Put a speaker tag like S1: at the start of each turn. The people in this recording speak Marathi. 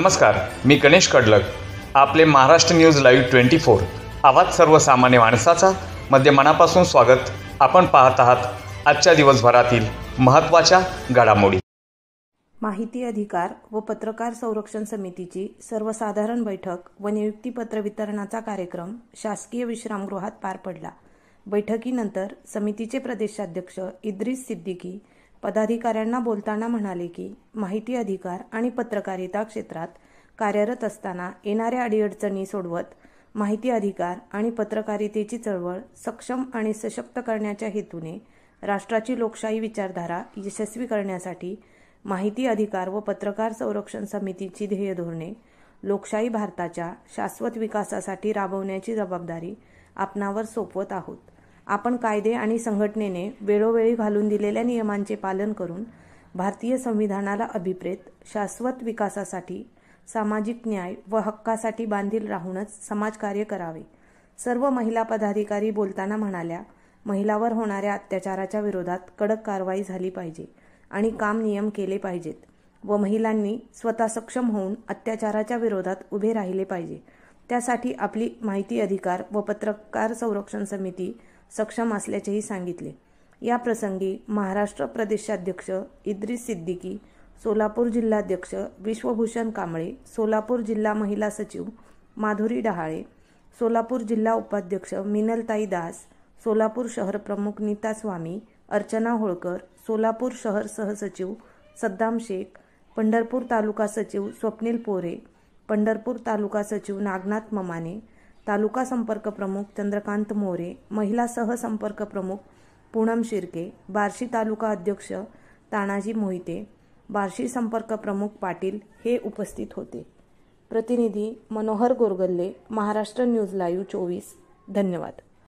S1: नमस्कार, मी गणेश कडलक. आपले महाराष्ट्र न्यूज लाईव्ह 24 आवाज सर्वसामान्य माणसाचा मध्ये मनापासून स्वागत. आपण पाहत आहात आजच्या दिवसभरातील महत्त्वाच्या घडामोडी.
S2: माहिती अधिकार व पत्रकार संरक्षण समितीची सर्वसाधारण बैठक व नियुक्तीपत्र वितरणाचा कार्यक्रम शासकीय विश्रामगृहात पार पडला. बैठकीनंतर समितीचे प्रदेशाध्यक्ष इद्रिस सिद्दीकी पदाधिकाऱ्यांना बोलताना म्हणाले की माहिती अधिकार आणि पत्रकारिता क्षेत्रात कार्यरत असताना येणाऱ्या अडीअडचणी सोडवत माहिती अधिकार आणि पत्रकारितेची चळवळ सक्षम आणि सशक्त करण्याच्या हेतूने राष्ट्राची लोकशाही विचारधारा यशस्वी करण्यासाठी माहिती अधिकार व पत्रकार संरक्षण समितीची ध्येय धोरणे लोकशाही भारताच्या शाश्वत विकासासाठी राबवण्याची जबाबदारी आपणावर सोपवत आहोत. आपण कायदे आणि संघटनेने वेळोवेळी घालून दिलेल्या नियमांचे पालन करून भारतीय संविधानाला अभिप्रेत शाश्वत विकासासाठी सामाजिक न्याय व हक्कासाठी बांधील राहूनच समाजकार्य करावे. सर्व महिला पदाधिकारी बोलताना म्हणाल्या, महिलावर होणाऱ्या अत्याचाराच्या विरोधात कडक कारवाई झाली पाहिजे आणि काम नियम केले पाहिजेत व महिलांनी स्वतः सक्षम होऊन अत्याचाराच्या विरोधात उभे राहिले पाहिजे. त्यासाठी आपली माहिती अधिकार व पत्रकार संरक्षण समिती सक्षम असल्याचेही सांगितले. या प्रसंगी महाराष्ट्र प्रदेशाध्यक्ष इद्रिस सिद्दीकी, सोलापूर जिल्हाध्यक्ष विश्वभूषण कांबळे, सोलापूर जिल्हा महिला सचिव माधुरी डहाळे, सोलापूर जिल्हा उपाध्यक्ष मिनलताई दास, सोलापूर शहर प्रमुख नीता स्वामी, अर्चना होळकर, सोलापूर शहर सहसचिव सद्दाम शेख, पंढरपूर तालुका सचिव स्वप्नील पोरे, पंढरपूर तालुका सचिव नागनाथ ममाने, तालुका संपर्क प्रमुख चंद्रकांत मोरे, महिला सहसंपर्क प्रमुख पूनम शिर्के, बार्शी तालुका अध्यक्ष तानाजी मोहिते, बार्शी संपर्क प्रमुख पाटील हे उपस्थित होते. प्रतिनिधी मनोहर गोरगल्ले, महाराष्ट्र न्यूज लाईव्ह 24. धन्यवाद.